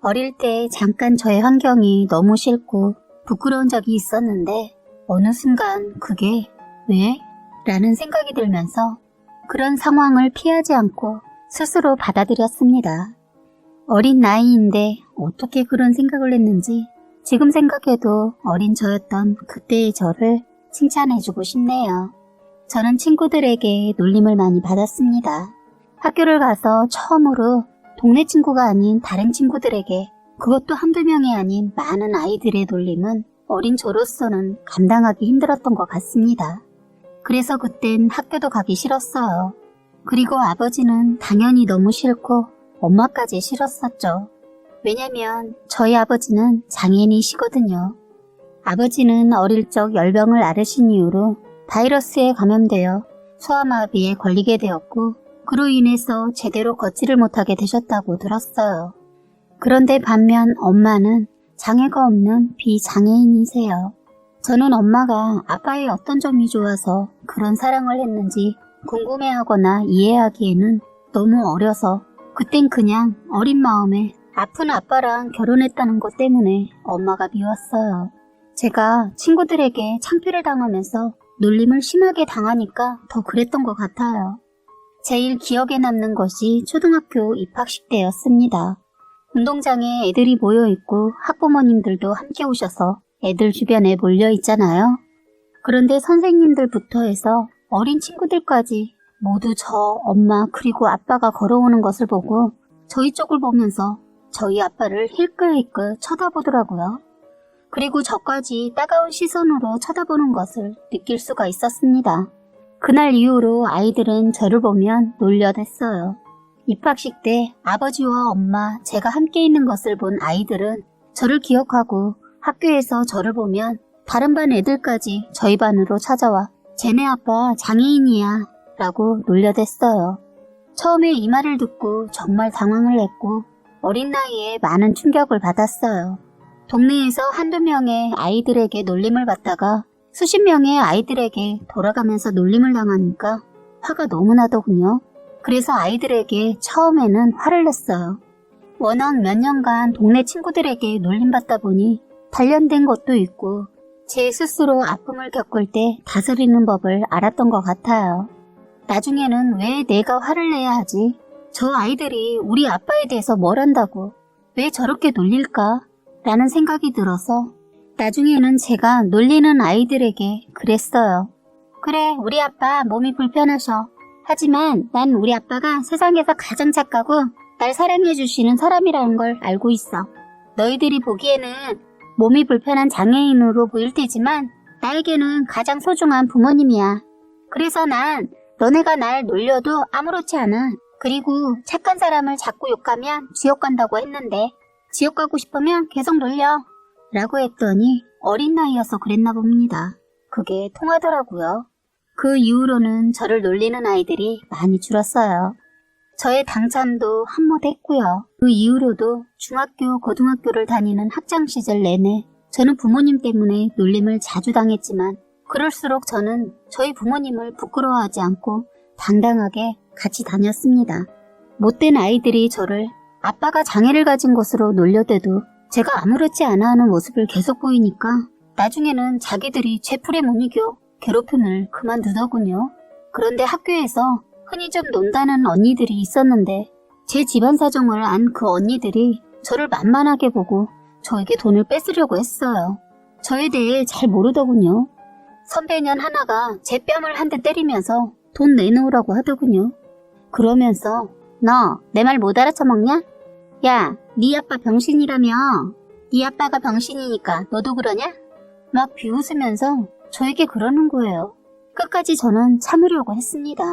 어릴 때 잠깐 저의 환경이 너무 싫고 부끄러운 적이 있었는데 어느 순간 그게 왜? 라는 생각이 들면서 그런 상황을 피하지 않고 스스로 받아들였습니다. 어린 나이인데 어떻게 그런 생각을 했는지 지금 생각해도 어린 저였던 그때의 저를 칭찬해주고 싶네요. 저는 친구들에게 놀림을 많이 받았습니다. 학교를 가서 처음으로 동네 친구가 아닌 다른 친구들에게, 그것도 한두 명이 아닌 많은 아이들의 놀림은 어린 저로서는 감당하기 힘들었던 것 같습니다. 그래서 그땐 학교도 가기 싫었어요. 그리고 아버지는 당연히 너무 싫고 엄마까지 싫었었죠. 왜냐면 저희 아버지는 장애인이시거든요. 아버지는 어릴 적 열병을 앓으신 이후로 바이러스에 감염되어 소아마비에 걸리게 되었고 그로 인해서 제대로 걷지를 못하게 되셨다고 들었어요. 그런데 반면 엄마는 장애가 없는 비장애인이세요. 저는 엄마가 아빠의 어떤 점이 좋아서 그런 사랑을 했는지 궁금해하거나 이해하기에는 너무 어려서 그땐 그냥 어린 마음에 아픈 아빠랑 결혼했다는 것 때문에 엄마가 미웠어요. 제가 친구들에게 창피를 당하면서 놀림을 심하게 당하니까 더 그랬던 것 같아요. 제일 기억에 남는 것이 초등학교 입학식 때였습니다. 운동장에 애들이 모여있고 학부모님들도 함께 오셔서 애들 주변에 몰려있잖아요. 그런데 선생님들부터 해서 어린 친구들까지 모두 저, 엄마 그리고 아빠가 걸어오는 것을 보고 저희 쪽을 보면서 저희 아빠를 힐끗힐끗 쳐다보더라고요. 그리고 저까지 따가운 시선으로 쳐다보는 것을 느낄 수가 있었습니다. 그날 이후로 아이들은 저를 보면 놀려댔어요. 입학식 때 아버지와 엄마, 제가 함께 있는 것을 본 아이들은 저를 기억하고 학교에서 저를 보면 다른 반 애들까지 저희 반으로 찾아와 쟤네 아빠 장애인이야 라고 놀려댔어요. 처음에 이 말을 듣고 정말 당황을 했고 어린 나이에 많은 충격을 받았어요. 동네에서 한두 명의 아이들에게 놀림을 받다가 수십 명의 아이들에게 돌아가면서 놀림을 당하니까 화가 너무 나더군요. 그래서 아이들에게 처음에는 화를 냈어요. 워낙 몇 년간 동네 친구들에게 놀림받다 보니 단련된 것도 있고 제 스스로 아픔을 겪을 때 다스리는 법을 알았던 것 같아요. 나중에는 왜 내가 화를 내야 하지? 저 아이들이 우리 아빠에 대해서 뭘 안다고? 왜 저렇게 놀릴까? 라는 생각이 들어서 나중에는 제가 놀리는 아이들에게 그랬어요. 그래, 우리 아빠 몸이 불편하셔. 하지만 난 우리 아빠가 세상에서 가장 착하고 날 사랑해주시는 사람이라는 걸 알고 있어. 너희들이 보기에는 몸이 불편한 장애인으로 보일 테지만 나에게는 가장 소중한 부모님이야. 그래서 난 너네가 날 놀려도 아무렇지 않아. 그리고 착한 사람을 자꾸 욕하면 지옥 간다고 했는데 지옥 가고 싶으면 계속 놀려 라고 했더니 어린 나이여서 그랬나 봅니다. 그게 통하더라고요. 그 이후로는 저를 놀리는 아이들이 많이 줄었어요. 저의 당참도 한몫했고요. 그 이후로도 중학교, 고등학교를 다니는 학창시절 내내 저는 부모님 때문에 놀림을 자주 당했지만 그럴수록 저는 저희 부모님을 부끄러워하지 않고 당당하게 같이 다녔습니다. 못된 아이들이 저를 아빠가 장애를 가진 것으로 놀려대도 제가 아무렇지 않아 하는 모습을 계속 보이니까 나중에는 자기들이 제 풀에 못 이겨 괴롭힘을 그만두더군요. 그런데 학교에서 흔히 좀 논다는 언니들이 있었는데 제 집안 사정을 안 그 언니들이 저를 만만하게 보고 저에게 돈을 뺏으려고 했어요. 저에 대해 잘 모르더군요. 선배년 하나가 제 뺨을 한 대 때리면서 돈 내놓으라고 하더군요. 그러면서 너 내 말 못 알아쳐먹냐? 야, 네 아빠 병신이라며. 네 아빠가 병신이니까 너도 그러냐? 막 비웃으면서 저에게 그러는 거예요. 끝까지 저는 참으려고 했습니다.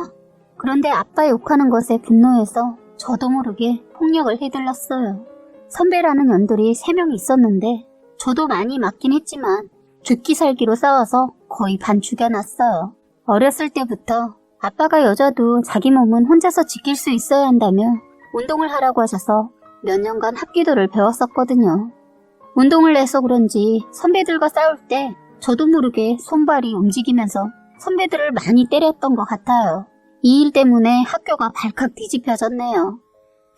그런데 아빠 욕하는 것에 분노해서 저도 모르게 폭력을 휘둘렀어요. 선배라는 연들이 3명 있었는데 저도 많이 맞긴 했지만 죽기 살기로 싸워서 거의 반 죽여놨어요. 어렸을 때부터 아빠가 여자도 자기 몸은 혼자서 지킬 수 있어야 한다며 운동을 하라고 하셔서 몇 년간 합기도를 배웠었거든요. 운동을 해서 그런지 선배들과 싸울 때 저도 모르게 손발이 움직이면서 선배들을 많이 때렸던 것 같아요. 이 일 때문에 학교가 발칵 뒤집혀졌네요.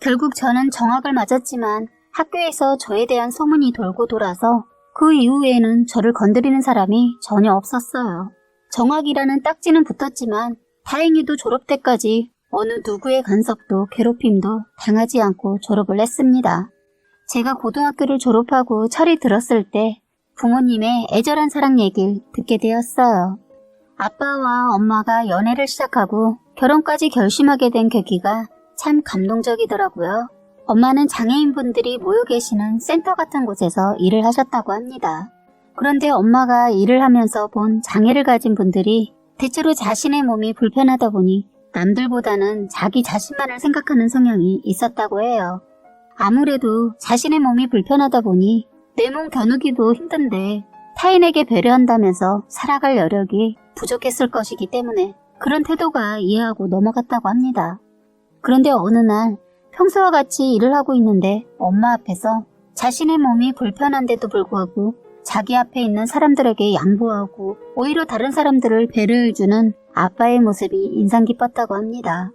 결국 저는 정학을 맞았지만 학교에서 저에 대한 소문이 돌고 돌아서 그 이후에는 저를 건드리는 사람이 전혀 없었어요. 정학이라는 딱지는 붙었지만 다행히도 졸업 때까지 어느 누구의 간섭도 괴롭힘도 당하지 않고 졸업을 했습니다. 제가 고등학교를 졸업하고 철이 들었을 때 부모님의 애절한 사랑 얘기를 듣게 되었어요. 아빠와 엄마가 연애를 시작하고 결혼까지 결심하게 된 계기가 참 감동적이더라고요. 엄마는 장애인분들이 모여 계시는 센터 같은 곳에서 일을 하셨다고 합니다. 그런데 엄마가 일을 하면서 본 장애를 가진 분들이 대체로 자신의 몸이 불편하다 보니 남들보다는 자기 자신만을 생각하는 성향이 있었다고 해요. 아무래도 자신의 몸이 불편하다 보니 내 몸 겨누기도 힘든데 타인에게 배려한다면서 살아갈 여력이 부족했을 것이기 때문에 그런 태도가 이해하고 넘어갔다고 합니다. 그런데 어느 날 평소와 같이 일을 하고 있는데 엄마 앞에서 자신의 몸이 불편한데도 불구하고 자기 앞에 있는 사람들에게 양보하고 오히려 다른 사람들을 배려해주는 아빠의 모습이 인상 깊었다고 합니다.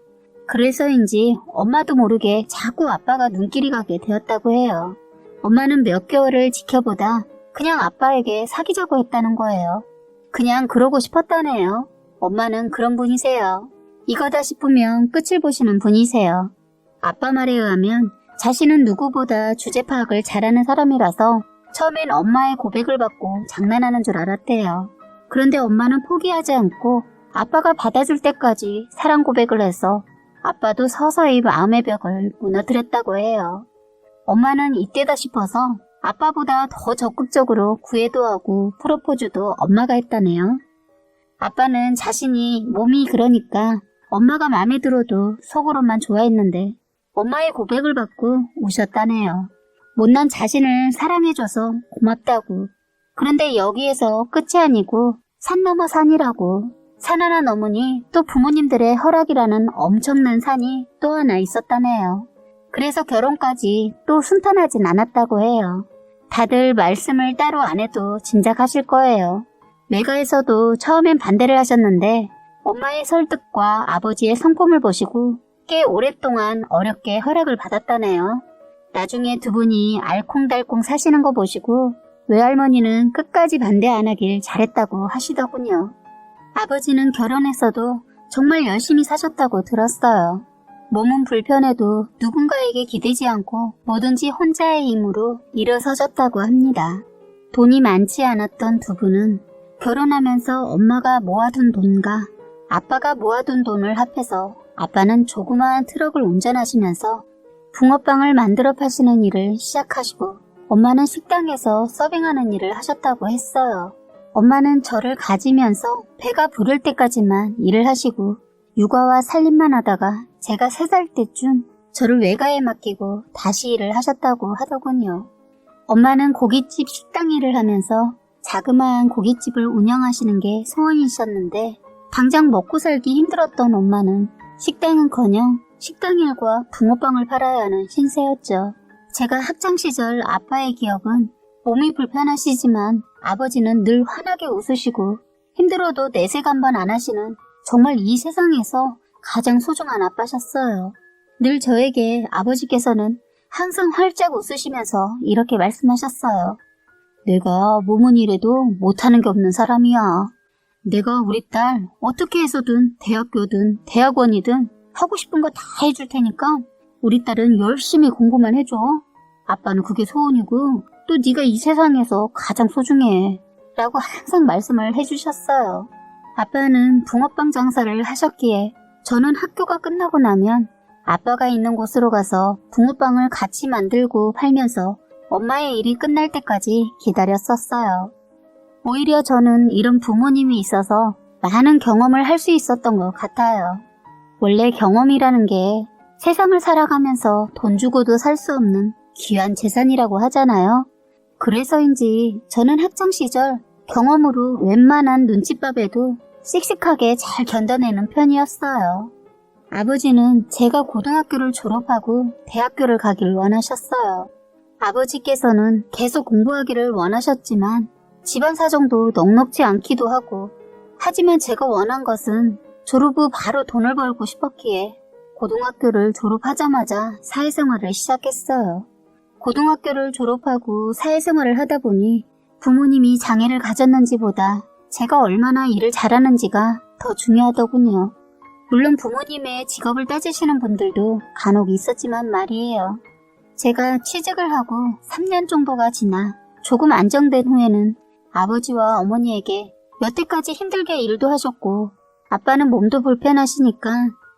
그래서인지 엄마도 모르게 자꾸 아빠가 눈길이 가게 되었다고 해요. 엄마는 몇 개월을 지켜보다 그냥 아빠에게 사귀자고 했다는 거예요. 그냥 그러고 싶었다네요. 엄마는 그런 분이세요. 이거다 싶으면 끝을 보시는 분이세요. 아빠 말에 의하면 자신은 누구보다 주제 파악을 잘하는 사람이라서 처음엔 엄마의 고백을 받고 장난하는 줄 알았대요. 그런데 엄마는 포기하지 않고 아빠가 받아줄 때까지 사랑 고백을 해서 아빠도 서서히 마음의 벽을 무너뜨렸다고 해요. 엄마는 이때다 싶어서 아빠보다 더 적극적으로 구애도 하고 프로포즈도 엄마가 했다네요. 아빠는 자신이 몸이 그러니까 엄마가 마음에 들어도 속으로만 좋아했는데 엄마의 고백을 받고 우셨다네요. 못난 자신을 사랑해줘서 고맙다고. 그런데 여기에서 끝이 아니고 산 넘어 산이라고. 산 하나 넘으니 또 부모님들의 허락이라는 엄청난 산이 또 하나 있었다네요. 그래서 결혼까지 또 순탄하진 않았다고 해요. 다들 말씀을 따로 안 해도 짐작하실 거예요. 외가에서도 처음엔 반대를 하셨는데 엄마의 설득과 아버지의 성품을 보시고 꽤 오랫동안 어렵게 허락을 받았다네요. 나중에 두 분이 알콩달콩 사시는 거 보시고 외할머니는 끝까지 반대 안 하길 잘했다고 하시더군요. 아버지는 결혼했어도 정말 열심히 사셨다고 들었어요. 몸은 불편해도 누군가에게 기대지 않고 뭐든지 혼자의 힘으로 일어서셨다고 합니다. 돈이 많지 않았던 두 분은 결혼하면서 엄마가 모아둔 돈과 아빠가 모아둔 돈을 합해서 아빠는 조그마한 트럭을 운전하시면서 붕어빵을 만들어 파시는 일을 시작하시고 엄마는 식당에서 서빙하는 일을 하셨다고 했어요. 엄마는 저를 가지면서 배가 부를 때까지만 일을 하시고 육아와 살림만 하다가 제가 3살 때쯤 저를 외가에 맡기고 다시 일을 하셨다고 하더군요. 엄마는 고깃집 식당 일을 하면서 자그마한 고깃집을 운영하시는 게 소원이셨는데 당장 먹고 살기 힘들었던 엄마는 식당은커녕 식당 일과 붕어빵을 팔아야 하는 신세였죠. 제가 학창시절 아빠의 기억은 몸이 불편하시지만 아버지는 늘 환하게 웃으시고 힘들어도 내색 한 번 안 하시는 정말 이 세상에서 가장 소중한 아빠셨어요. 늘 저에게 아버지께서는 항상 활짝 웃으시면서 이렇게 말씀하셨어요. 내가 몸은 이래도 못하는 게 없는 사람이야. 내가 우리 딸 어떻게 해서든 대학교든 대학원이든 하고 싶은 거 다 해줄 테니까 우리 딸은 열심히 공부만 해줘. 아빠는 그게 소원이고 또 네가 이 세상에서 가장 소중해. 라고 항상 말씀을 해주셨어요. 아빠는 붕어빵 장사를 하셨기에 저는 학교가 끝나고 나면 아빠가 있는 곳으로 가서 붕어빵을 같이 만들고 팔면서 엄마의 일이 끝날 때까지 기다렸었어요. 오히려 저는 이런 부모님이 있어서 많은 경험을 할 수 있었던 것 같아요. 원래 경험이라는 게 세상을 살아가면서 돈 주고도 살 수 없는 귀한 재산이라고 하잖아요. 그래서인지 저는 학창시절 경험으로 웬만한 눈칫밥에도 씩씩하게 잘 견뎌내는 편이었어요. 아버지는 제가 고등학교를 졸업하고 대학교를 가길 원하셨어요. 아버지께서는 계속 공부하기를 원하셨지만 집안 사정도 넉넉지 않기도 하고 하지만 제가 원한 것은 졸업 후 바로 돈을 벌고 싶었기에 고등학교를 졸업하자마자 사회생활을 시작했어요. 고등학교를 졸업하고 사회생활을 하다 보니 부모님이 장애를 가졌는지보다 제가 얼마나 일을 잘하는지가 더 중요하더군요. 물론 부모님의 직업을 따지시는 분들도 간혹 있었지만 말이에요. 제가 취직을 하고 3년 정도가 지나 조금 안정된 후에는 아버지와 어머니에게 여태까지 힘들게 일도 하셨고 아빠는 몸도 불편하시니까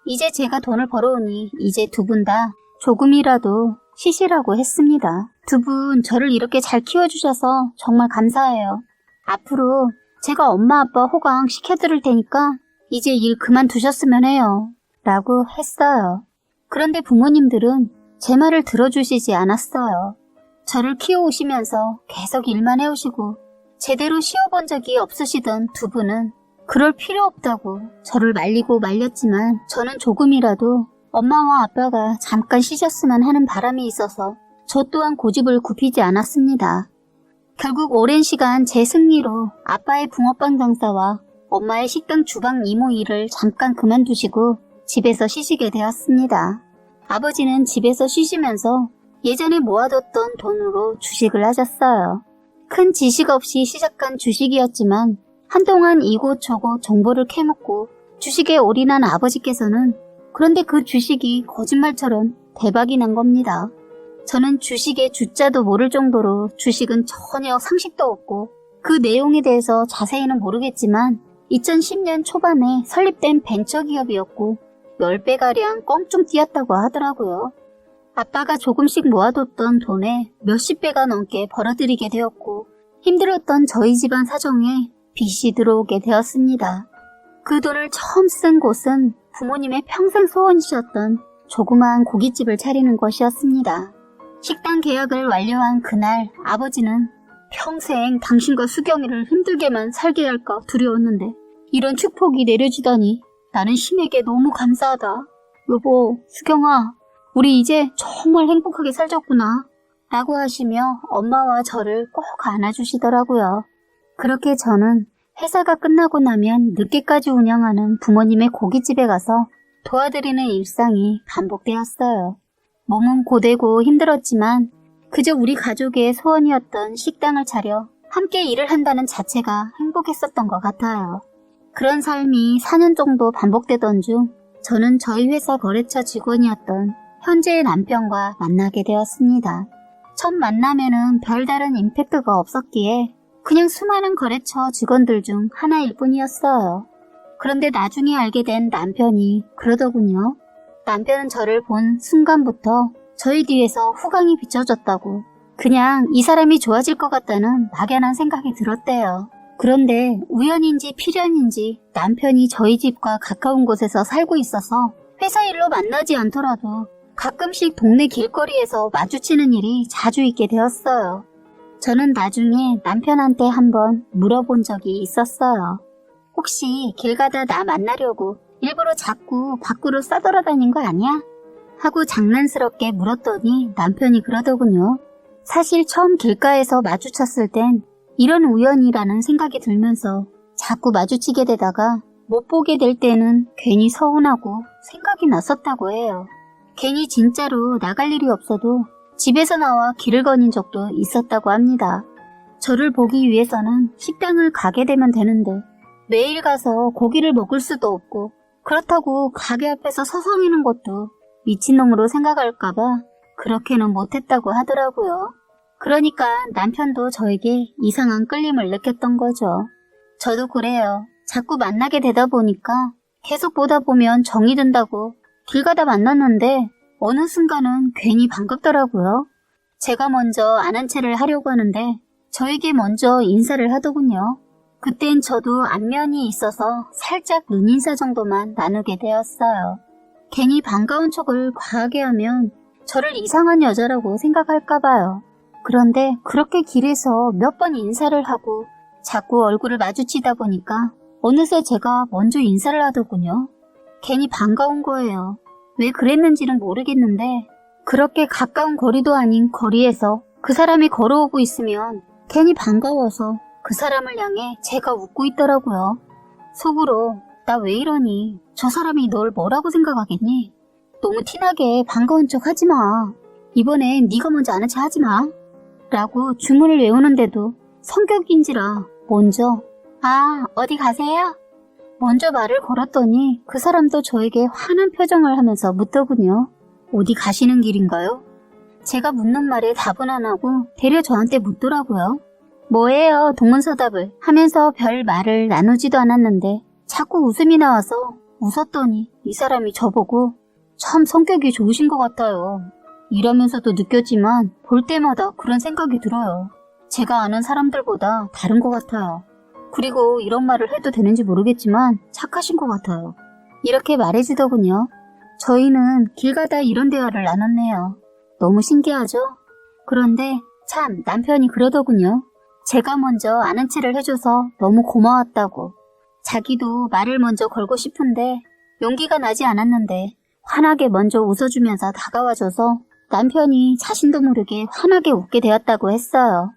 이제 제가 돈을 벌어오니 이제 두 분 다 조금이라도 쉬시라고 했습니다. 두 분 저를 이렇게 잘 키워주셔서 정말 감사해요. 앞으로 제가 엄마 아빠 호강 시켜드릴 테니까 이제 일 그만두셨으면 해요. 라고 했어요. 그런데 부모님들은 제 말을 들어주시지 않았어요. 저를 키워오시면서 계속 일만 해오시고 제대로 쉬어본 적이 없으시던 두 분은 그럴 필요 없다고 저를 말리고 말렸지만 저는 조금이라도 엄마와 아빠가 잠깐 쉬셨으면 하는 바람이 있어서 저 또한 고집을 굽히지 않았습니다. 결국 오랜 시간 제 승리로 아빠의 붕어빵 장사와 엄마의 식당 주방 이모 일을 잠깐 그만두시고 집에서 쉬시게 되었습니다. 아버지는 집에서 쉬시면서 예전에 모아뒀던 돈으로 주식을 하셨어요. 큰 지식 없이 시작한 주식이었지만 한동안 이곳저곳 정보를 캐묻고 주식에 올인한 아버지께서는 그런데 그 주식이 거짓말처럼 대박이 난 겁니다. 저는 주식의 주자도 모를 정도로 주식은 전혀 상식도 없고 그 내용에 대해서 자세히는 모르겠지만 2010년 초반에 설립된 벤처기업이었고 10배가량 껑충 뛰었다고 하더라고요. 아빠가 조금씩 모아뒀던 돈에 몇십 배가 넘게 벌어들이게 되었고 힘들었던 저희 집안 사정에 빚이 들어오게 되었습니다. 그 돈을 처음 쓴 곳은 부모님의 평생 소원이셨던 조그마한 고깃집을 차리는 것이었습니다. 식당 계약을 완료한 그날 아버지는 평생 당신과 수경이를 힘들게만 살게 할까 두려웠는데 이런 축복이 내려지다니 나는 신에게 너무 감사하다. 여보, 수경아, 우리 이제 정말 행복하게 살자꾸나 라고 하시며 엄마와 저를 꼭 안아주시더라고요. 그렇게 저는 회사가 끝나고 나면 늦게까지 운영하는 부모님의 고깃집에 가서 도와드리는 일상이 반복되었어요. 몸은 고되고 힘들었지만 그저 우리 가족의 소원이었던 식당을 차려 함께 일을 한다는 자체가 행복했었던 것 같아요. 그런 삶이 4년 정도 반복되던 중 저는 저희 회사 거래처 직원이었던 현재의 남편과 만나게 되었습니다. 첫 만남에는 별다른 임팩트가 없었기에 그냥 수많은 거래처 직원들 중 하나일 뿐이었어요. 그런데 나중에 알게 된 남편이 그러더군요. 남편은 저를 본 순간부터 저희 뒤에서 후광이 비춰졌다고 그냥 이 사람이 좋아질 것 같다는 막연한 생각이 들었대요. 그런데 우연인지 필연인지 남편이 저희 집과 가까운 곳에서 살고 있어서 회사 일로 만나지 않더라도 가끔씩 동네 길거리에서 마주치는 일이 자주 있게 되었어요. 저는 나중에 남편한테 한번 물어본 적이 있었어요. 혹시 길 가다 나 만나려고 일부러 자꾸 밖으로 싸돌아다닌 거 아니야? 하고 장난스럽게 물었더니 남편이 그러더군요. 사실 처음 길가에서 마주쳤을 땐 이런 우연이라는 생각이 들면서 자꾸 마주치게 되다가 못 보게 될 때는 괜히 서운하고 생각이 났었다고 해요. 괜히 진짜로 나갈 일이 없어도 집에서 나와 길을 거닌 적도 있었다고 합니다. 저를 보기 위해서는 식당을 가게 되면 되는데 매일 가서 고기를 먹을 수도 없고 그렇다고 가게 앞에서 서성이는 것도 미친놈으로 생각할까봐 그렇게는 못했다고 하더라고요. 그러니까 남편도 저에게 이상한 끌림을 느꼈던 거죠. 저도 그래요. 자꾸 만나게 되다 보니까 계속 보다 보면 정이 든다고 길 가다 만났는데 어느 순간은 괜히 반갑더라고요. 제가 먼저 아는 체를 하려고 하는데 저에게 먼저 인사를 하더군요. 그땐 저도 안면이 있어서 살짝 눈인사 정도만 나누게 되었어요. 괜히 반가운 척을 과하게 하면 저를 이상한 여자라고 생각할까봐요. 그런데 그렇게 길에서 몇 번 인사를 하고 자꾸 얼굴을 마주치다 보니까 어느새 제가 먼저 인사를 하더군요. 괜히 반가운 거예요. 왜 그랬는지는 모르겠는데 그렇게 가까운 거리도 아닌 거리에서 그 사람이 걸어오고 있으면 괜히 반가워서 그 사람을 향해 제가 웃고 있더라고요. 속으로 나 왜 이러니? 저 사람이 널 뭐라고 생각하겠니? 너무 티나게 반가운 척 하지 마. 이번엔 네가 먼저 아는 체 하지 마. 라고 주문을 외우는데도 성격인지라 먼저 어디 가세요? 먼저 말을 걸었더니 그 사람도 저에게 화난 표정을 하면서 묻더군요. 어디 가시는 길인가요? 제가 묻는 말에 답은 안 하고 되려 저한테 묻더라고요. 뭐예요? 동문서답을 하면서 별 말을 나누지도 않았는데 자꾸 웃음이 나와서 웃었더니 이 사람이 저보고 참 성격이 좋으신 것 같아요. 일하면서도 느꼈지만 볼 때마다 그런 생각이 들어요. 제가 아는 사람들보다 다른 것 같아요. 그리고 이런 말을 해도 되는지 모르겠지만 착하신 것 같아요. 이렇게 말해주더군요. 저희는 길 가다 이런 대화를 나눴네요. 너무 신기하죠? 그런데 참 남편이 그러더군요. 제가 먼저 아는 체를 해줘서 너무 고마웠다고. 자기도 말을 먼저 걸고 싶은데 용기가 나지 않았는데 환하게 먼저 웃어주면서 다가와줘서 남편이 자신도 모르게 환하게 웃게 되었다고 했어요.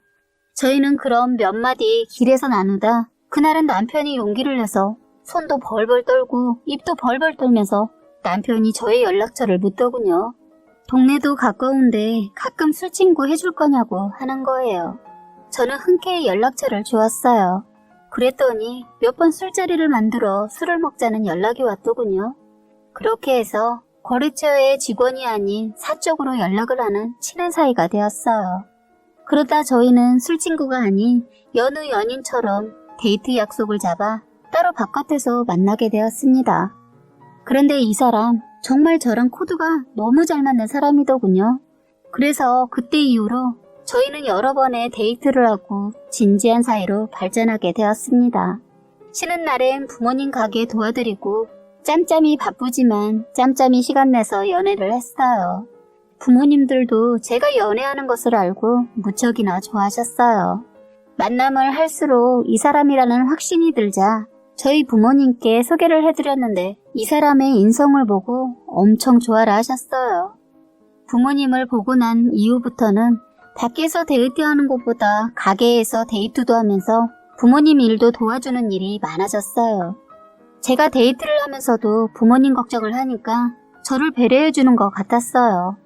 저희는 그럼 몇 마디 길에서 나누다 그날은 남편이 용기를 내서 손도 벌벌 떨고 입도 벌벌 떨면서 남편이 저의 연락처를 묻더군요. 동네도 가까운데 가끔 술친구 해줄 거냐고 하는 거예요. 저는 흔쾌히 연락처를 주었어요. 그랬더니 몇 번 술자리를 만들어 술을 먹자는 연락이 왔더군요. 그렇게 해서 거래처의 직원이 아닌 사적으로 연락을 하는 친한 사이가 되었어요. 그러다 저희는 술친구가 아닌 여느 연인처럼 데이트 약속을 잡아 따로 바깥에서 만나게 되었습니다. 그런데 이 사람 정말 저랑 코드가 너무 잘 맞는 사람이더군요. 그래서 그때 이후로 저희는 여러 번의 데이트를 하고 진지한 사이로 발전하게 되었습니다. 쉬는 날엔 부모님 가게 도와드리고 짬짬이 바쁘지만 짬짬이 시간 내서 연애를 했어요. 부모님들도 제가 연애하는 것을 알고 무척이나 좋아하셨어요. 만남을 할수록 이 사람이라는 확신이 들자 저희 부모님께 소개를 해드렸는데 이 사람의 인성을 보고 엄청 좋아라 하셨어요. 부모님을 보고 난 이후부터는 밖에서 데이트하는 것보다 가게에서 데이트도 하면서 부모님 일도 도와주는 일이 많아졌어요. 제가 데이트를 하면서도 부모님 걱정을 하니까 저를 배려해주는 것 같았어요.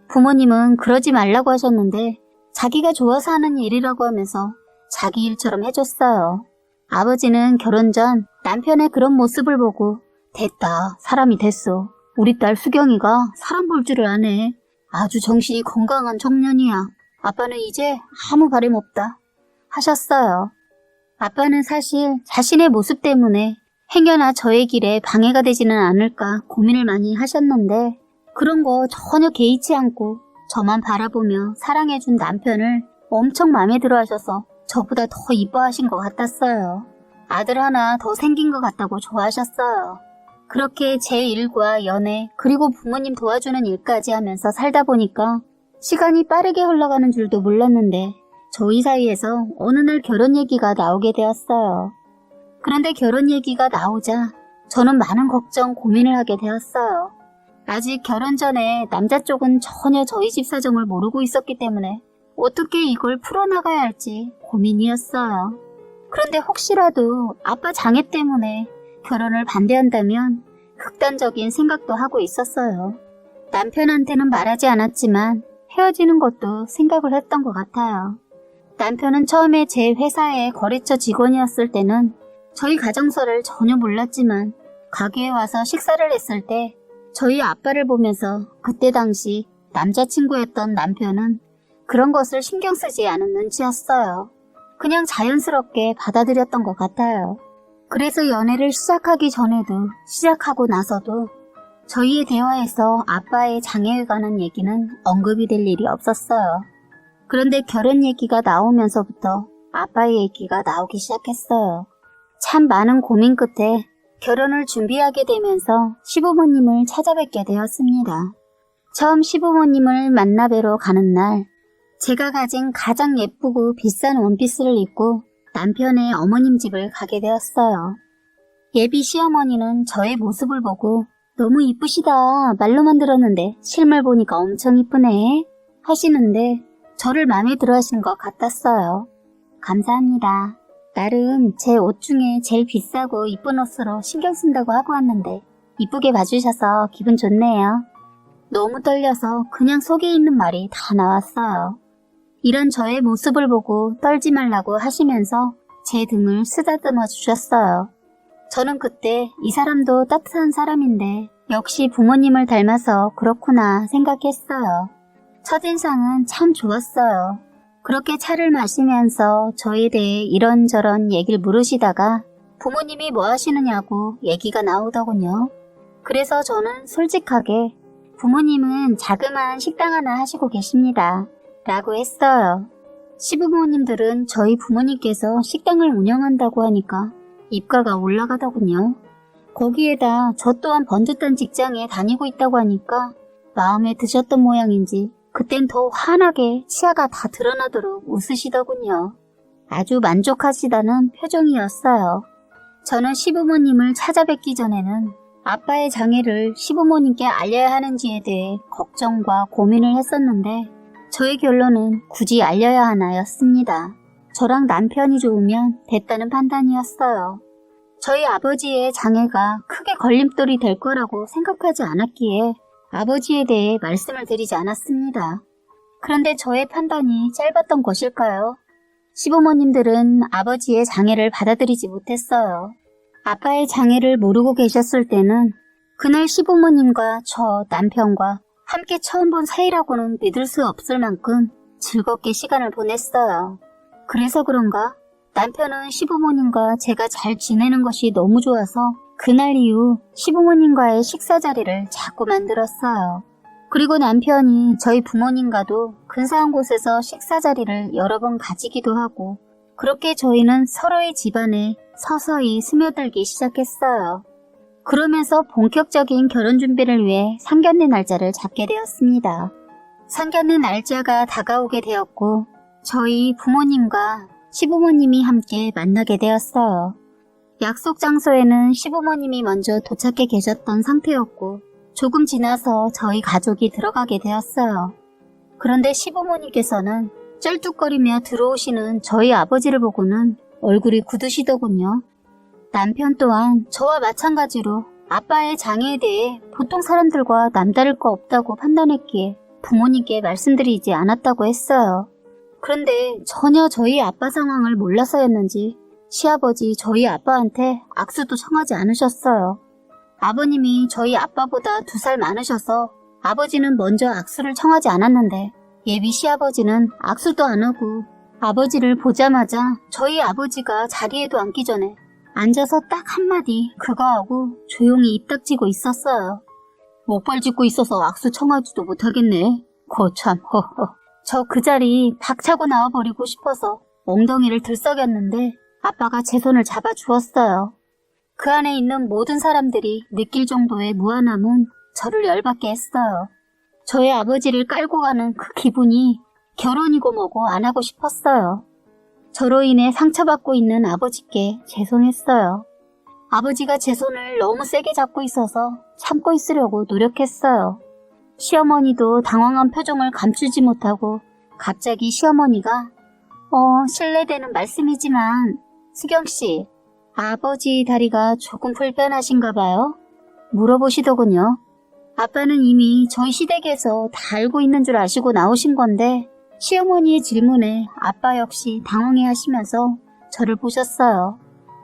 부모님은 그러지 말라고 하셨는데 자기가 좋아서 하는 일이라고 하면서 자기 일처럼 해줬어요. 아버지는 결혼 전 남편의 그런 모습을 보고 됐다, 사람이 됐어. 우리 딸 수경이가 사람 볼 줄을 아네. 아주 정신이 건강한 청년이야. 아빠는 이제 아무 바람 없다 하셨어요. 아빠는 사실 자신의 모습 때문에 행여나 저의 길에 방해가 되지는 않을까 고민을 많이 하셨는데 그런 거 전혀 개의치 않고 저만 바라보며 사랑해준 남편을 엄청 마음에 들어 하셔서 저보다 더 이뻐하신 것 같았어요. 아들 하나 더 생긴 것 같다고 좋아하셨어요. 그렇게 제 일과 연애 그리고 부모님 도와주는 일까지 하면서 살다 보니까 시간이 빠르게 흘러가는 줄도 몰랐는데 저희 사이에서 어느 날 결혼 얘기가 나오게 되었어요. 그런데 결혼 얘기가 나오자 저는 많은 걱정, 고민을 하게 되었어요. 아직 결혼 전에 남자 쪽은 전혀 저희 집 사정을 모르고 있었기 때문에 어떻게 이걸 풀어나가야 할지 고민이었어요. 그런데 혹시라도 아빠 장애 때문에 결혼을 반대한다면 극단적인 생각도 하고 있었어요. 남편한테는 말하지 않았지만 헤어지는 것도 생각을 했던 것 같아요. 남편은 처음에 제 회사의 거래처 직원이었을 때는 저희 가정설을 전혀 몰랐지만 가게에 와서 식사를 했을 때 저희 아빠를 보면서 그때 당시 남자친구였던 남편은 그런 것을 신경 쓰지 않은 눈치였어요. 그냥 자연스럽게 받아들였던 것 같아요. 그래서 연애를 시작하기 전에도 시작하고 나서도 저희의 대화에서 아빠의 장애에 관한 얘기는 언급이 될 일이 없었어요. 그런데 결혼 얘기가 나오면서부터 아빠의 얘기가 나오기 시작했어요. 참 많은 고민 끝에 결혼을 준비하게 되면서 시부모님을 찾아뵙게 되었습니다. 처음 시부모님을 만나뵈러 가는 날 제가 가진 가장 예쁘고 비싼 원피스를 입고 남편의 어머님 집을 가게 되었어요. 예비 시어머니는 저의 모습을 보고 너무 이쁘시다, 말로만 들었는데 실물 보니까 엄청 이쁘네 하시는데 저를 마음에 들어 하시는 것 같았어요. 감사합니다. 나름 제 옷 중에 제일 비싸고 이쁜 옷으로 신경 쓴다고 하고 왔는데 이쁘게 봐주셔서 기분 좋네요. 너무 떨려서 그냥 속에 있는 말이 다 나왔어요. 이런 저의 모습을 보고 떨지 말라고 하시면서 제 등을 쓰다듬어 주셨어요. 저는 그때 이 사람도 따뜻한 사람인데 역시 부모님을 닮아서 그렇구나 생각했어요. 첫인상은 참 좋았어요. 그렇게 차를 마시면서 저에 대해 이런저런 얘기를 물으시다가 부모님이 뭐 하시느냐고 얘기가 나오더군요. 그래서 저는 솔직하게 부모님은 자그마한 식당 하나 하시고 계십니다. 라고 했어요. 시부모님들은 저희 부모님께서 식당을 운영한다고 하니까 입가가 올라가더군요. 거기에다 저 또한 번듯한 직장에 다니고 있다고 하니까 마음에 드셨던 모양인지 그땐 더 환하게 치아가 다 드러나도록 웃으시더군요. 아주 만족하시다는 표정이었어요. 저는 시부모님을 찾아뵙기 전에는 아빠의 장애를 시부모님께 알려야 하는지에 대해 걱정과 고민을 했었는데 저의 결론은 굳이 알려야 하나였습니다. 저랑 남편이 좋으면 됐다는 판단이었어요. 저희 아버지의 장애가 크게 걸림돌이 될 거라고 생각하지 않았기에 아버지에 대해 말씀을 드리지 않았습니다. 그런데 저의 판단이 짧았던 것일까요? 시부모님들은 아버지의 장애를 받아들이지 못했어요. 아빠의 장애를 모르고 계셨을 때는 그날 시부모님과 저 남편과 함께 처음 본 사이라고는 믿을 수 없을 만큼 즐겁게 시간을 보냈어요. 그래서 그런가 남편은 시부모님과 제가 잘 지내는 것이 너무 좋아서 그날 이후 시부모님과의 식사 자리를 자꾸 만들었어요. 그리고 남편이 저희 부모님과도 근사한 곳에서 식사 자리를 여러 번 가지기도 하고 그렇게 저희는 서로의 집안에 서서히 스며들기 시작했어요. 그러면서 본격적인 결혼 준비를 위해 상견례 날짜를 잡게 되었습니다. 상견례 날짜가 다가오게 되었고 저희 부모님과 시부모님이 함께 만나게 되었어요. 약속 장소에는 시부모님이 먼저 도착해 계셨던 상태였고 조금 지나서 저희 가족이 들어가게 되었어요. 그런데 시부모님께서는 쩔뚝거리며 들어오시는 저희 아버지를 보고는 얼굴이 굳으시더군요. 남편 또한 저와 마찬가지로 아빠의 장애에 대해 보통 사람들과 남다를 거 없다고 판단했기에 부모님께 말씀드리지 않았다고 했어요. 그런데 전혀 저희 아빠 상황을 몰라서였는지 시아버지 저희 아빠한테 악수도 청하지 않으셨어요. 아버님이 저희 아빠보다 2살 많으셔서 아버지는 먼저 악수를 청하지 않았는데 예비 시아버지는 악수도 안 하고 아버지를 보자마자 저희 아버지가 자리에도 앉기 전에 앉아서 딱 한마디 그거 하고 조용히 입 닥치고 있었어요. 목발 짚고 있어서 악수 청하지도 못하겠네. 거참 허허. 저 그 자리 박차고 나와버리고 싶어서 엉덩이를 들썩였는데 아빠가 제 손을 잡아주었어요. 그 안에 있는 모든 사람들이 느낄 정도의 무한함은 저를 열받게 했어요. 저의 아버지를 깔고 가는 그 기분이 결혼이고 뭐고 안 하고 싶었어요. 저로 인해 상처받고 있는 아버지께 죄송했어요. 아버지가 제 손을 너무 세게 잡고 있어서 참고 있으려고 노력했어요. 시어머니도 당황한 표정을 감추지 못하고 갑자기 시어머니가 실례되는 말씀이지만 수경씨, 아버지 다리가 조금 불편하신가 봐요? 물어보시더군요. 아빠는 이미 저희 시댁에서 다 알고 있는 줄 아시고 나오신 건데 시어머니의 질문에 아빠 역시 당황해 하시면서 저를 보셨어요.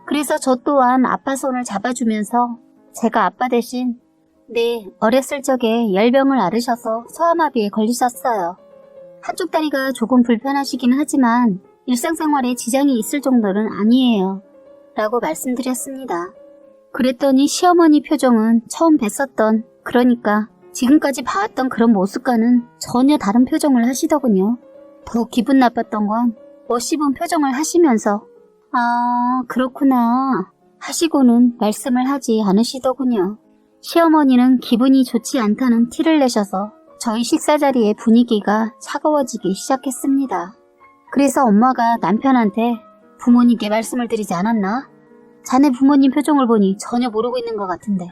그래서 저 또한 아빠 손을 잡아주면서 제가 아빠 대신 어렸을 적에 열병을 앓으셔서 소아마비에 걸리셨어요. 한쪽 다리가 조금 불편하시긴 하지만 일상생활에 지장이 있을 정도는 아니에요. 라고 말씀드렸습니다. 그랬더니 시어머니 표정은 처음 뵀었던 그러니까 지금까지 봐왔던 그런 모습과는 전혀 다른 표정을 하시더군요. 더 기분 나빴던 건 멋씹은 표정을 하시면서 그렇구나 하시고는 말씀을 하지 않으시더군요. 시어머니는 기분이 좋지 않다는 티를 내셔서 저희 식사 자리의 분위기가 차가워지기 시작했습니다. 그래서 엄마가 남편한테 부모님께 말씀을 드리지 않았나? 자네 부모님 표정을 보니 전혀 모르고 있는 것 같은데.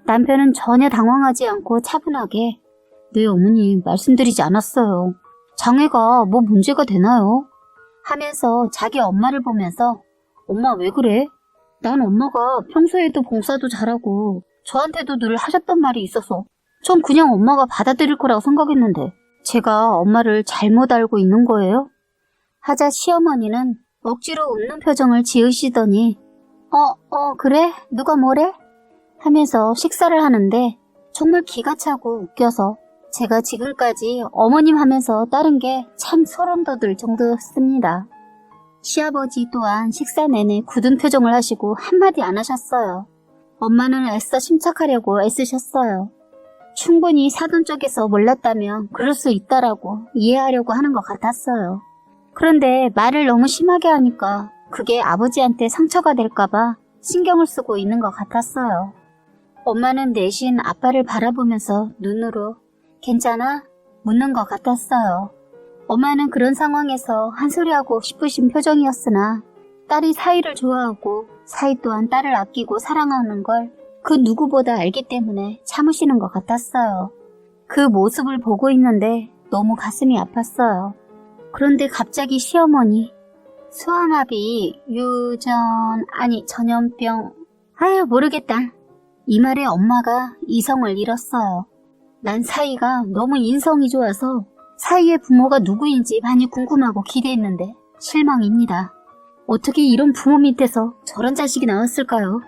남편은 전혀 당황하지 않고 차분하게 네 어머니 말씀드리지 않았어요. 장애가 뭐 문제가 되나요? 하면서 자기 엄마를 보면서 엄마 왜 그래? 난 엄마가 평소에도 봉사도 잘하고 저한테도 늘 하셨던 말이 있어서 전 그냥 엄마가 받아들일 거라고 생각했는데 제가 엄마를 잘못 알고 있는 거예요? 하자 시어머니는 억지로 웃는 표정을 지으시더니 그래? 누가 뭐래? 하면서 식사를 하는데 정말 기가 차고 웃겨서 제가 지금까지 어머님 하면서 따른 게 참 소름 돋을 정도였습니다. 시아버지 또한 식사 내내 굳은 표정을 하시고 한마디 안 하셨어요. 엄마는 애써 침착하려고 애쓰셨어요. 충분히 사돈 쪽에서 몰랐다면 그럴 수 있다라고 이해하려고 하는 것 같았어요. 그런데 말을 너무 심하게 하니까 그게 아버지한테 상처가 될까봐 신경을 쓰고 있는 것 같았어요. 엄마는 대신 아빠를 바라보면서 눈으로 괜찮아? 묻는 것 같았어요. 엄마는 그런 상황에서 한 소리 하고 싶으신 표정이었으나 딸이 사위를 좋아하고 사위 또한 딸을 아끼고 사랑하는 걸 그 누구보다 알기 때문에 참으시는 것 같았어요. 그 모습을 보고 있는데 너무 가슴이 아팠어요. 그런데 갑자기 시어머니 소아마비, 전염병, 모르겠다. 이 말에 엄마가 이성을 잃었어요. 난 사위가 너무 인성이 좋아서 사위의 부모가 누구인지 많이 궁금하고 기대했는데 실망입니다. 어떻게 이런 부모 밑에서 저런 자식이 나왔을까요?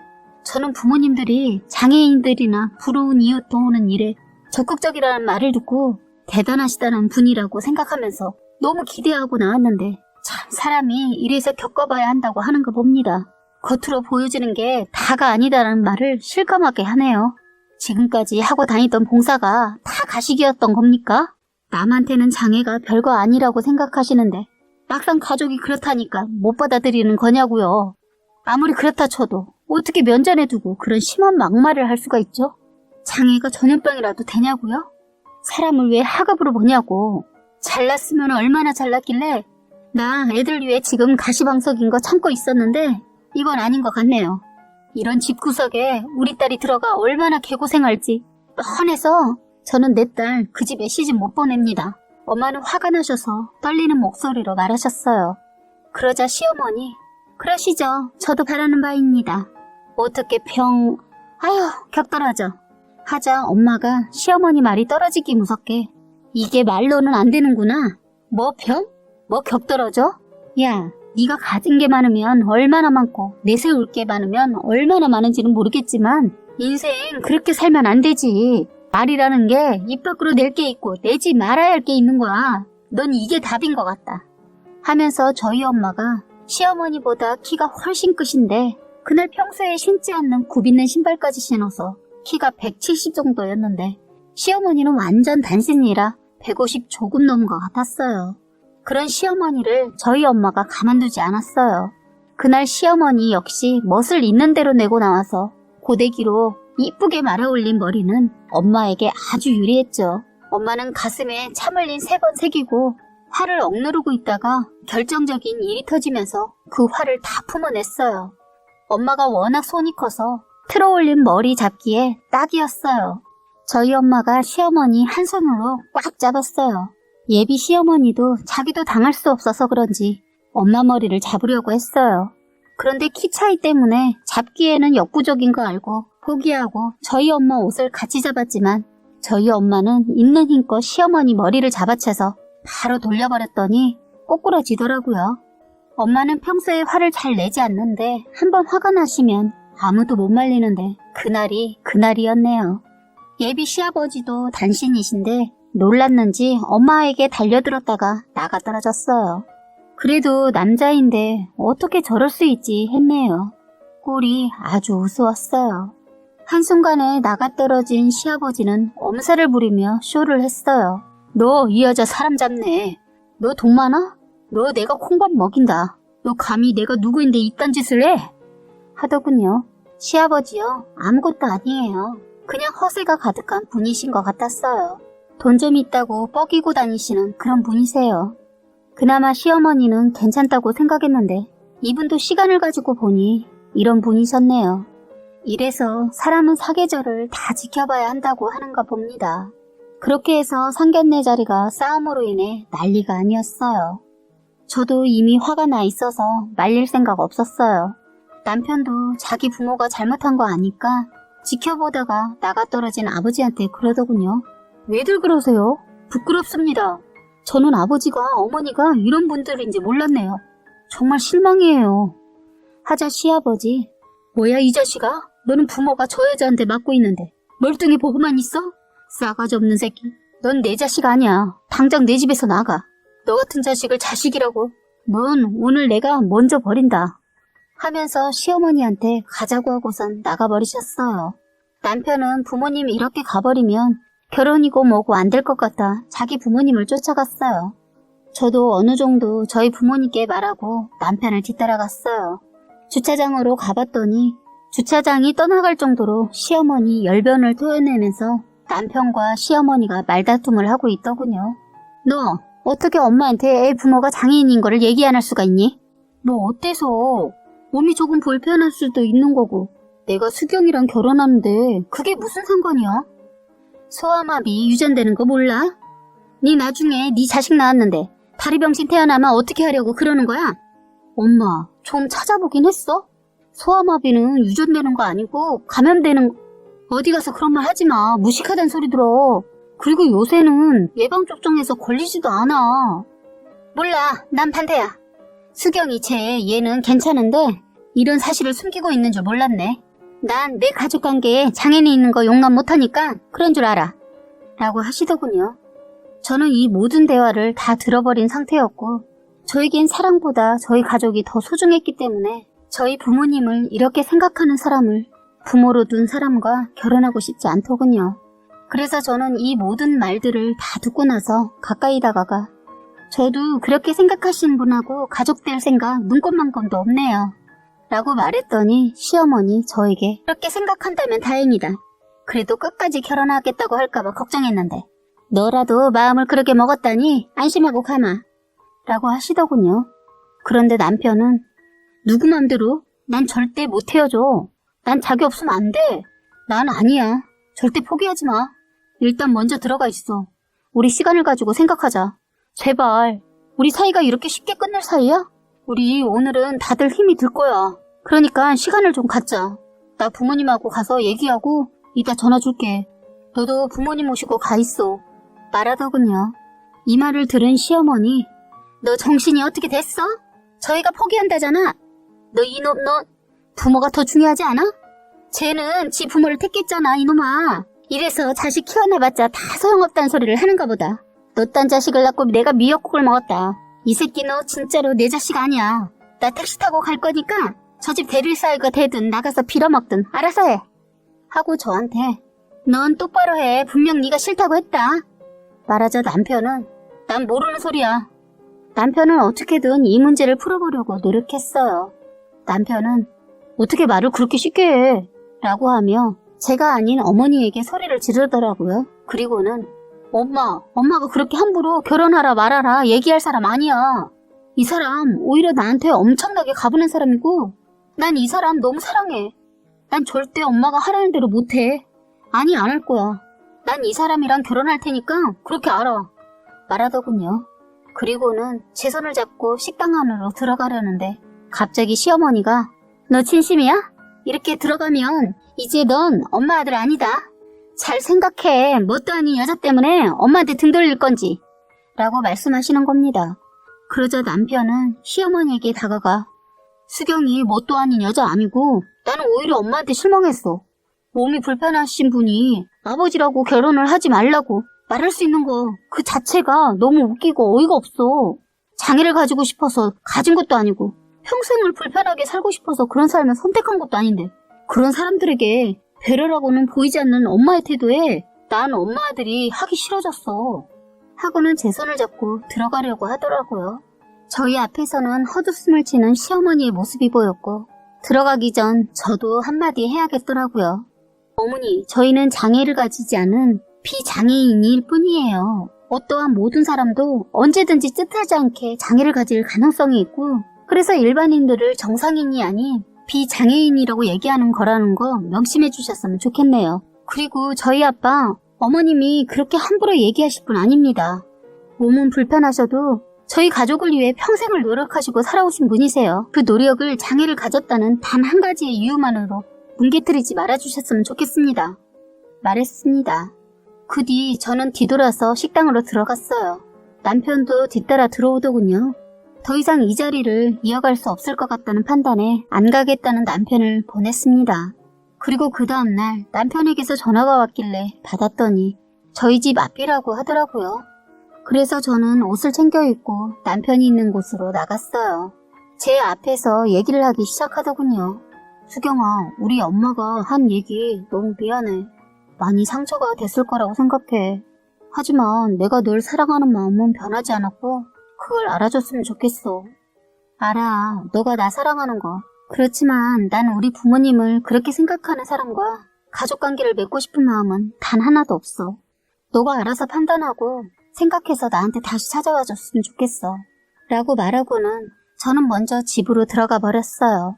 저는 부모님들이 장애인들이나 부러운 이웃 도우는 일에 적극적이라는 말을 듣고 대단하시다는 분이라고 생각하면서 너무 기대하고 나왔는데 참 사람이 이래서 겪어봐야 한다고 하는 거 봅니다. 겉으로 보여지는 게 다가 아니다라는 말을 실감하게 하네요. 지금까지 하고 다니던 봉사가 다 가식이었던 겁니까? 남한테는 장애가 별거 아니라고 생각하시는데 막상 가족이 그렇다니까 못 받아들이는 거냐고요. 아무리 그렇다 쳐도 어떻게 면전에 두고 그런 심한 막말을 할 수가 있죠? 장애가 전염병이라도 되냐고요? 사람을 왜 하급으로 보냐고. 잘났으면 얼마나 잘났길래 나 애들 위해 지금 가시방석인 거 참고 있었는데 이건 아닌 것 같네요. 이런 집구석에 우리 딸이 들어가 얼마나 개고생할지 뻔해서 저는 내 딸 그 집에 시집 못 보냅니다. 엄마는 화가 나셔서 떨리는 목소리로 말하셨어요. 그러자 시어머니 그러시죠. 저도 바라는 바입니다. 어떻게 격떨어져. 하자 엄마가 시어머니 말이 떨어지기 무섭게 이게 말로는 안 되는구나. 뭐 격떨어져? 야, 네가 가진 게 많으면 얼마나 많고 내세울 게 많으면 얼마나 많은지는 모르겠지만 인생 그렇게 살면 안 되지. 말이라는 게 입 밖으로 낼 게 있고 내지 말아야 할 게 있는 거야. 넌 이게 답인 것 같다. 하면서 저희 엄마가 시어머니보다 키가 훨씬 크신데 그날 평소에 신지 않는 굽있는 신발까지 신어서 키가 170 정도였는데 시어머니는 완전 단신이라 150 조금 넘은 것 같았어요. 그런 시어머니를 저희 엄마가 가만두지 않았어요. 그날 시어머니 역시 멋을 있는 대로 내고 나와서 고데기로 이쁘게 말아올린 머리는 엄마에게 아주 유리했죠. 엄마는 가슴에 참 흘린 3번 새기고 화를 억누르고 있다가 결정적인 일이 터지면서 그 화를 다 품어냈어요. 엄마가 워낙 손이 커서 틀어올린 머리 잡기에 딱이었어요. 저희 엄마가 시어머니 한 손으로 꽉 잡았어요. 예비 시어머니도 자기도 당할 수 없어서 그런지 엄마 머리를 잡으려고 했어요. 그런데 키 차이 때문에 잡기에는 역부족인 거 알고 포기하고 저희 엄마 옷을 같이 잡았지만 저희 엄마는 있는 힘껏 시어머니 머리를 잡아채서 바로 돌려버렸더니 꼬꾸라지더라고요. 엄마는 평소에 화를 잘 내지 않는데 한번 화가 나시면 아무도 못 말리는데 그날이었네요. 예비 시아버지도 단신이신데 놀랐는지 엄마에게 달려들었다가 나가 떨어졌어요. 그래도 남자인데 어떻게 저럴 수 있지 했네요. 꼴이 아주 우스웠어요. 한순간에 나가 떨어진 시아버지는 엄살을 부리며 쇼를 했어요. 너 이 여자 사람 잡네. 너 돈 많아? 너 내가 콩밥 먹인다. 너 감히 내가 누구인데 이딴 짓을 해? 하더군요. 시아버지요, 아무것도 아니에요. 그냥 허세가 가득한 분이신 것 같았어요. 돈 좀 있다고 뻐기고 다니시는 그런 분이세요. 그나마 시어머니는 괜찮다고 생각했는데 이분도 시간을 가지고 보니 이런 분이셨네요. 이래서 사람은 사계절을 다 지켜봐야 한다고 하는가 봅니다. 그렇게 해서 상견례 자리가 싸움으로 인해 난리가 아니었어요. 저도 이미 화가 나 있어서 말릴 생각 없었어요. 남편도 자기 부모가 잘못한 거 아니까 지켜보다가 나가 떨어진 아버지한테 그러더군요. 왜들 그러세요? 부끄럽습니다. 저는 아버지가 어머니가 이런 분들인지 몰랐네요. 정말 실망이에요. 하자 시아버지, 뭐야 이 자식아? 너는 부모가 저 여자한테 맡고 있는데 멀뚱히 보고만 있어? 싸가지 없는 새끼. 넌 내 자식 아니야. 당장 내 집에서 나가. 너 같은 자식을 자식이라고. 넌 오늘 내가 먼저 버린다. 하면서 시어머니한테 가자고 하고선 나가버리셨어요. 남편은 부모님이 이렇게 가버리면 결혼이고 뭐고 안 될 것 같아 자기 부모님을 쫓아갔어요. 저도 어느 정도 저희 부모님께 말하고 남편을 뒤따라갔어요. 주차장으로 가봤더니 주차장이 떠나갈 정도로 시어머니 열변을 토해내면서 남편과 시어머니가 말다툼을 하고 있더군요. 너 어떻게 엄마한테 애 부모가 장애인인 거를 얘기 안 할 수가 있니? 너 어때서? 몸이 조금 불편할 수도 있는 거고 내가 수경이랑 결혼하는데 그게 무슨 상관이야? 소아마비 유전되는 거 몰라? 네 나중에 네 자식 낳았는데 다리병신 태어나면 어떻게 하려고 그러는 거야? 엄마 좀 찾아보긴 했어? 소아마비는 유전되는 거 아니고 감염되는 어디 가서 그런 말 하지마. 무식하단 소리 들어. 그리고 요새는 예방접종에서 걸리지도 않아. 몰라 난 반대야. 수경이 얘는 괜찮은데 이런 사실을 숨기고 있는 줄 몰랐네. 난 내 가족관계에 장애인이 있는 거 용납 못하니까 그런 줄 알아. 라고 하시더군요. 저는 이 모든 대화를 다 들어버린 상태였고 저에겐 사랑보다 저희 가족이 더 소중했기 때문에 저희 부모님을 이렇게 생각하는 사람을 부모로 둔 사람과 결혼하고 싶지 않더군요. 그래서 저는 이 모든 말들을 다 듣고 나서 가까이 다가가 저도 그렇게 생각하시는 분하고 가족 될 생각 눈꼽만큼도 없네요. 라고 말했더니 시어머니 저에게 그렇게 생각한다면 다행이다. 그래도 끝까지 결혼하겠다고 할까봐 걱정했는데 너라도 마음을 그렇게 먹었다니 안심하고 가마. 라고 하시더군요. 그런데 남편은 누구 맘대로? 난 절대 못 헤어져. 난 자기 없으면 안 돼. 난 아니야. 절대 포기하지 마. 일단 먼저 들어가 있어. 우리 시간을 가지고 생각하자. 제발. 우리 사이가 이렇게 쉽게 끝날 사이야? 우리 오늘은 다들 힘이 들 거야. 그러니까 시간을 좀 갖자. 나 부모님하고 가서 얘기하고 이따 전화 줄게. 너도 부모님 모시고 가 있어. 말하더군요. 이 말을 들은 시어머니 너 정신이 어떻게 됐어? 저희가 포기한다잖아. 너 이놈 너 부모가 더 중요하지 않아? 쟤는 지 부모를 택했잖아 이놈아. 이래서 자식 키워내봤자 다 소용없다는 소리를 하는가 보다. 너 딴 자식을 낳고 내가 미역국을 먹었다. 이 새끼 너 진짜로 내 자식 아니야. 나 택시 타고 갈 거니까 저 집 대릴사유가 되든 나가서 빌어먹든 알아서 해. 하고 저한테 넌 똑바로 해. 분명 네가 싫다고 했다. 말하자 남편은 난 모르는 소리야. 남편은 어떻게든 이 문제를 풀어보려고 노력했어요. 남편은 어떻게 말을 그렇게 쉽게 해? 라고 하며 제가 아닌 어머니에게 소리를 지르더라고요. 그리고는 엄마가 그렇게 함부로 결혼하라 말아라 얘기할 사람 아니야. 이 사람 오히려 나한테 엄청나게 가부는 사람이고 난 이 사람 너무 사랑해. 난 절대 엄마가 하라는 대로 못해. 아니 안 할 거야. 난 이 사람이랑 결혼할 테니까 그렇게 알아. 말하더군요. 그리고는 제 손을 잡고 식당 안으로 들어가려는데 갑자기 시어머니가 너 진심이야? 이렇게 들어가면 이제 넌 엄마 아들 아니다. 잘 생각해. 뭣도 아닌 여자 때문에 엄마한테 등 돌릴 건지. 라고 말씀하시는 겁니다. 그러자 남편은 시어머니에게 다가가 수경이 뭣도 아닌 여자 아니고 나는 오히려 엄마한테 실망했어. 몸이 불편하신 분이 아버지라고 결혼을 하지 말라고 말할 수 있는 거 그 자체가 너무 웃기고 어이가 없어. 장애를 가지고 싶어서 가진 것도 아니고 평생을 불편하게 살고 싶어서 그런 삶을 선택한 것도 아닌데 그런 사람들에게 배려라고는 보이지 않는 엄마의 태도에 난 엄마 아들이 하기 싫어졌어. 하고는 제 손을 잡고 들어가려고 하더라고요. 저희 앞에서는 헛웃음을 치는 시어머니의 모습이 보였고 들어가기 전 저도 한마디 해야겠더라고요. 어머니, 저희는 장애를 가지지 않은 비장애인일 뿐이에요. 어떠한 모든 사람도 언제든지 뜻하지 않게 장애를 가질 가능성이 있고 그래서 일반인들을 정상인이 아닌 비장애인이라고 얘기하는 거라는 거 명심해 주셨으면 좋겠네요. 그리고 저희 아빠, 어머님이 그렇게 함부로 얘기하실 분 아닙니다. 몸은 불편하셔도 저희 가족을 위해 평생을 노력하시고 살아오신 분이세요. 그 노력을 장애를 가졌다는 단 한 가지의 이유만으로 뭉개뜨리지 말아주셨으면 좋겠습니다. 말했습니다. 그 뒤 저는 뒤돌아서 식당으로 들어갔어요. 남편도 뒤따라 들어오더군요. 더 이상 이 자리를 이어갈 수 없을 것 같다는 판단에 안 가겠다는 남편을 보냈습니다. 그리고 그 다음날 남편에게서 전화가 왔길래 받았더니 저희 집 앞이라고 하더라고요. 그래서 저는 옷을 챙겨 입고 남편이 있는 곳으로 나갔어요. 제 앞에서 얘기를 하기 시작하더군요. 수경아, 우리 엄마가 한 얘기 너무 미안해. 많이 상처가 됐을 거라고 생각해. 하지만 내가 널 사랑하는 마음은 변하지 않았고 그걸 알아줬으면 좋겠어. 알아, 너가 나 사랑하는 거. 그렇지만 난 우리 부모님을 그렇게 생각하는 사람과 가족관계를 맺고 싶은 마음은 단 하나도 없어. 너가 알아서 판단하고 생각해서 나한테 다시 찾아와 줬으면 좋겠어. 라고 말하고는 저는 먼저 집으로 들어가 버렸어요.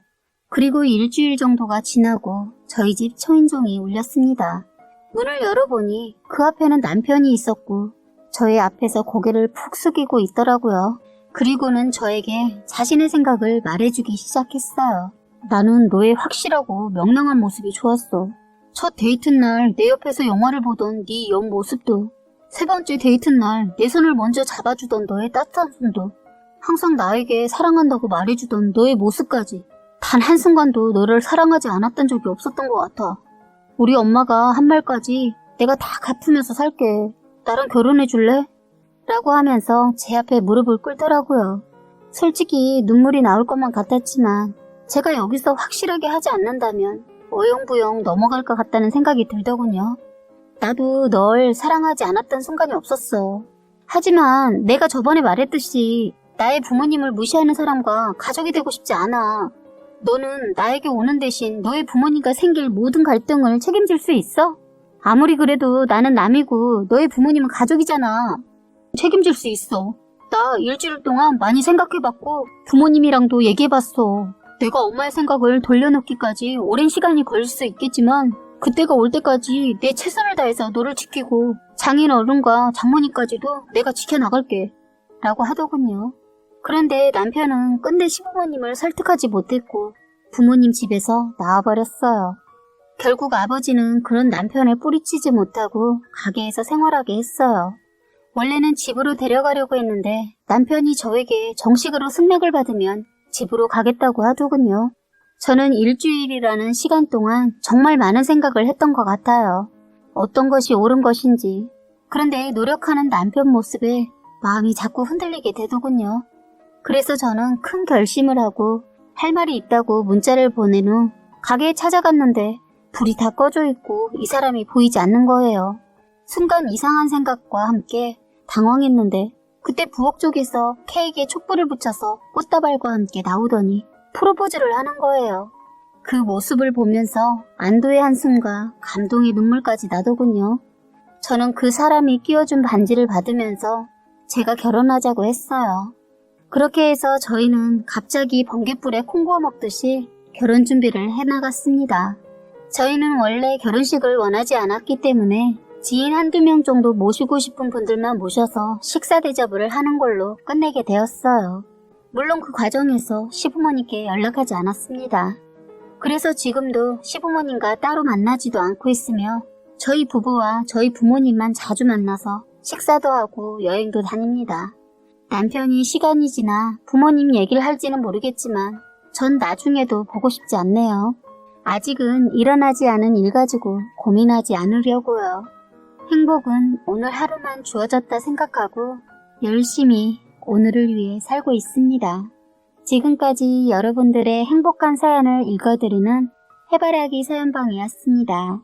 그리고 일주일 정도가 지나고 저희 집 초인종이 울렸습니다. 문을 열어보니 그 앞에는 남편이 있었고 저의 앞에서 고개를 푹 숙이고 있더라고요. 그리고는 저에게 자신의 생각을 말해주기 시작했어요. 나는 너의 확실하고 명랑한 모습이 좋았어. 첫 데이트 날 내 옆에서 영화를 보던 네 옆 모습도, 세 번째 데이트 날 내 손을 먼저 잡아주던 너의 따뜻한 손도, 항상 나에게 사랑한다고 말해주던 너의 모습까지 단 한순간도 너를 사랑하지 않았던 적이 없었던 것 같아. 우리 엄마가 한 말까지 내가 다 갚으면서 살게. 나랑 결혼해 줄래? 라고 하면서 제 앞에 무릎을 꿇더라고요. 솔직히 눈물이 나올 것만 같았지만 제가 여기서 확실하게 하지 않는다면 어영부영 넘어갈 것 같다는 생각이 들더군요. 나도 널 사랑하지 않았던 순간이 없었어. 하지만 내가 저번에 말했듯이 나의 부모님을 무시하는 사람과 가족이 되고 싶지 않아. 너는 나에게 오는 대신 너의 부모님과 생길 모든 갈등을 책임질 수 있어? 아무리 그래도 나는 남이고 너의 부모님은 가족이잖아. 책임질 수 있어. 나 일주일 동안 많이 생각해봤고 부모님이랑도 얘기해봤어. 내가 엄마의 생각을 돌려놓기까지 오랜 시간이 걸릴 수 있겠지만 그때가 올 때까지 내 최선을 다해서 너를 지키고 장인 어른과 장모님까지도 내가 지켜나갈게. 라고 하더군요. 그런데 남편은 끝내 시부모님을 설득하지 못했고 부모님 집에서 나와버렸어요. 결국 아버지는 그런 남편을 뿌리치지 못하고 가게에서 생활하게 했어요. 원래는 집으로 데려가려고 했는데 남편이 저에게 정식으로 승낙을 받으면 집으로 가겠다고 하더군요. 저는 일주일이라는 시간 동안 정말 많은 생각을 했던 것 같아요. 어떤 것이 옳은 것인지. 그런데 노력하는 남편 모습에 마음이 자꾸 흔들리게 되더군요. 그래서 저는 큰 결심을 하고 할 말이 있다고 문자를 보낸 후 가게에 찾아갔는데 불이 다 꺼져 있고 이 사람이 보이지 않는 거예요. 순간 이상한 생각과 함께 당황했는데 그때 부엌 쪽에서 케이크에 촛불을 붙여서 꽃다발과 함께 나오더니 프로포즈를 하는 거예요. 그 모습을 보면서 안도의 한숨과 감동의 눈물까지 나더군요. 저는 그 사람이 끼워준 반지를 받으면서 제가 결혼하자고 했어요. 그렇게 해서 저희는 갑자기 번갯불에 콩 구워 먹듯이 결혼 준비를 해나갔습니다. 저희는 원래 결혼식을 원하지 않았기 때문에 지인 한두 명 정도 모시고 싶은 분들만 모셔서 식사 대접을 하는 걸로 끝내게 되었어요. 물론 그 과정에서 시부모님께 연락하지 않았습니다. 그래서 지금도 시부모님과 따로 만나지도 않고 있으며 저희 부부와 저희 부모님만 자주 만나서 식사도 하고 여행도 다닙니다. 남편이 시간이 지나 부모님 얘기를 할지는 모르겠지만 전 나중에도 보고 싶지 않네요. 아직은 일어나지 않은 일 가지고 고민하지 않으려고요. 행복은 오늘 하루만 주어졌다 생각하고 열심히 오늘을 위해 살고 있습니다. 지금까지 여러분들의 행복한 사연을 읽어드리는 해바라기 사연방이었습니다.